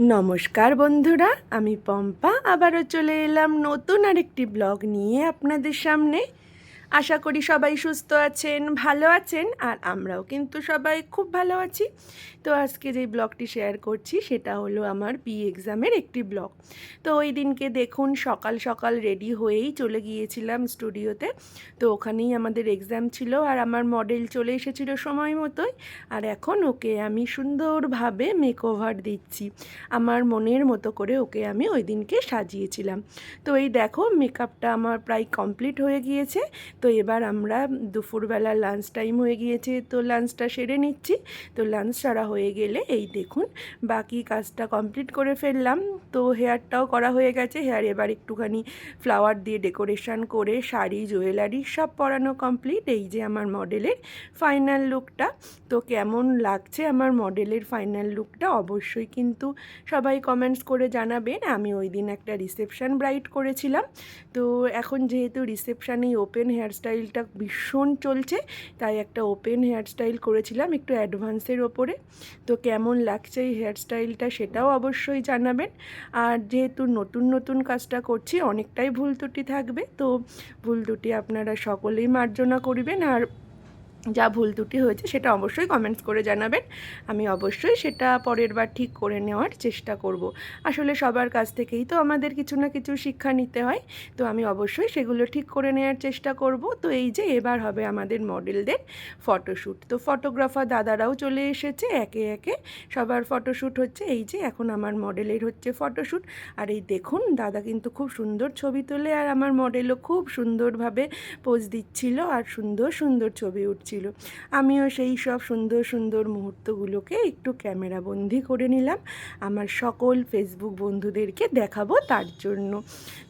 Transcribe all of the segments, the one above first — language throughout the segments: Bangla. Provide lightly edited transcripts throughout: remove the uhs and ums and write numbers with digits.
নমস্কার বন্ধুরা, আমি পম্পা আবারও চলে এলাম নতুন আরেকটি ব্লগ নিয়ে আপনাদের সামনে। আশা করি সবাই সুস্থ আছেন, ভালো আছেন, আর আমরাও কিন্তু সবাই খুব ভালো আছি। তো আজকে যেই ব্লগটি শেয়ার করছি সেটা হলো আমার এক্সামের একটি ব্লগ। তো ওই দিনকে দেখুন সকাল সকাল রেডি হয়েই চলে গিয়েছিলাম স্টুডিওতে। তো ওখানেই আমাদের এক্সাম ছিল আর আমার মডেল চলে এসেছিল সময় মতোই। আর এখন ওকে আমি সুন্দরভাবে মেকওভার দিচ্ছি, আমার মনের মতো করে ওকে আমি ওই দিনকে সাজিয়েছিলাম। তো এই দেখো মেকআপটা আমার প্রায় কমপ্লিট হয়ে গিয়েছে। তো এবার আমরা দুপুরবেলা লাঞ্চ টাইম হয়ে গিয়েছে, তো লাঞ্চটা সেরে নিচ্ছি। তো লাঞ্চ সারা হয়ে গেলে এই দেখুন বাকি কাজটা কমপ্লিট করে ফেললাম। তো হেয়ারটাও করা হয়ে গেছে, হেয়ার এবার একটুখানি ফ্লাওয়ার দিয়ে ডেকোরেশন করে শাড়ি জুয়েলারি সব পরানো কমপ্লিট। এই যে আমার মডেলের ফাইনাল লুকটা। তো কেমন লাগছে আমার মডেলের ফাইনাল লুকটা অবশ্যই কিন্তু সবাই কমেন্টস করে জানাবেন। আমি ওই দিন একটা রিসেপশন ব্রাইড করেছিলাম। তো এখন যেহেতু রিসেপশানেই ওপেন হেয়ারস্টাইলটা ভীষণ চলছে, তাই একটা ওপেন হেয়ারস্টাইল করেছিলাম একটু অ্যাডভান্সের ওপরে। তো কেমন লাগছে এই হেয়ারস্টাইলটা সেটাও অবশ্যই জানাবেন। আর যেহেতু নতুন নতুন কাজটা করছি অনেকটাই ভুল ত্রুটি থাকবে, তো ভুল ত্রুটি আপনারা সকলেই মার্জনা করবেন। আর যা ভুল ত্রুটি হয়েছে সেটা অবশ্যই কমেন্টস করে জানাবেন। আমি অবশ্যই সেটা পরের বার ঠিক করে নেওয়ার চেষ্টা করব। আসলে সবার কাছ থেকেই তো আমাদের কিছু না কিছু শিক্ষা নিতে হয়, তো আমি অবশ্যই সেগুলো ঠিক করে নেওয়ার চেষ্টা করব। তো এই যে এবার হবে আমাদের মডেলদের ফটোশ্যুট। তো ফটোগ্রাফার দাদারাও চলে এসেছে, একে একে সবার ফটোশ্যুট হচ্ছে। এই যে এখন আমার মডেলের হচ্ছে ফটোশ্যুট। আর এই দেখুন দাদা কিন্তু খুব সুন্দর ছবি তোলে, আর আমার মডেলও খুব সুন্দরভাবে পোজ দিচ্ছিল আর সুন্দর সুন্দর ছবি উঠছিল। আমিও সেই সব সুন্দর সুন্দর মুহূর্তগুলোকে একটু ক্যামেরা বন্দি করে নিলাম আমার সকল ফেসবুক বন্ধুদেরকে দেখাবো তার জন্য।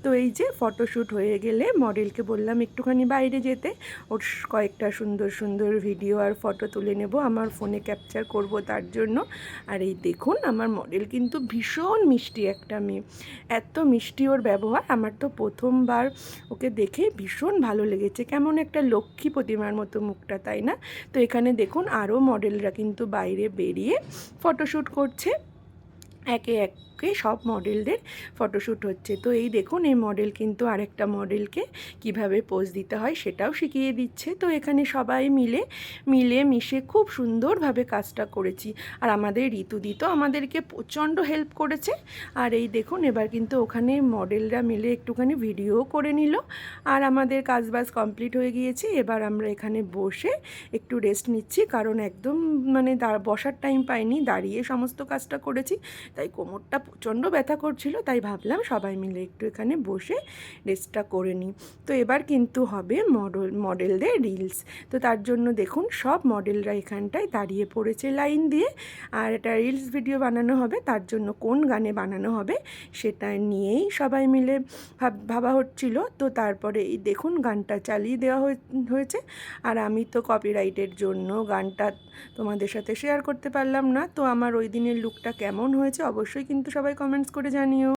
তো এই যে ফটোশ্যুট হয়ে গেলে মডেলকে বললাম একটুখানি বাইরে যেতে, ওর কয়েকটা সুন্দর সুন্দর ভিডিও আর ফটো তুলে নেব, আমার ফোনে ক্যাপচার করব তার জন্য। আর এই দেখুন আমার মডেল কিন্তু ভীষণ মিষ্টি একটা মেয়ে, এত মিষ্টি ওর ব্যবহার। আমার তো প্রথমবার ওকে দেখে ভীষণ ভালো লেগেছে, কেমন একটা লক্ষ্মী প্রতিমার মতো মুখটা, তাই না? তো এখানে দেখুন আরও মডেলরা কিন্তু বাইরে বেরিয়ে ফটোশ্যুট করছে, একে একে সব মডেলদের ফটোশ্যুট হচ্ছে। তো এই দেখুন এই মডেল কিন্তু আরেকটা মডেলকে কিভাবে পোজ দিতে হয় সেটাও শিখিয়ে দিচ্ছে। তো এখানে সবাই মিলে মিশে খুব সুন্দরভাবে কাজটা করেছি। আর আমাদের ঋতুদি তো আমাদেরকে প্রচণ্ড হেল্প করেছে। আর এই দেখুন এবার কিন্তু ওখানে মডেলরা মিলে একটুখানি ভিডিও করে নিল। আর আমাদের কাজবাজ কমপ্লিট হয়ে গিয়েছে। এবার আমরা এখানে বসে একটু রেস্ট নিচ্ছি, কারণ একদম মানে বসার টাইম পাইনি, দাঁড়িয়ে সমস্ত কাজটা করেছি, তাই কোমরটা প্রচণ্ড ব্যথা করছিল। তাই ভাবলাম সবাই মিলে একটু এখানে বসে রেস্টটা করে নিই। তো এবার কিন্তু হবে মডেলদের রিলস। তো তার জন্য দেখুন সব মডেলরা এখানটায় দাঁড়িয়ে পড়েছে লাইন দিয়ে। আর এটা রিলস ভিডিও বানানো হবে, তার জন্য কোন গানে বানানো হবে সেটা নিয়েই সবাই মিলে ভাবা হচ্ছিল। তো তারপরে এই দেখুন গানটা চালিয়ে দেওয়া হয়েছে। আর আমি তো কপিরাইটের জন্য গানটা তোমাদের সাথে শেয়ার করতে পারলাম না। তো আমার ওই দিনের লুকটা কেমন হয়েছে অবশ্যই কিন্তু সবাই কমেন্টস করে জানিও।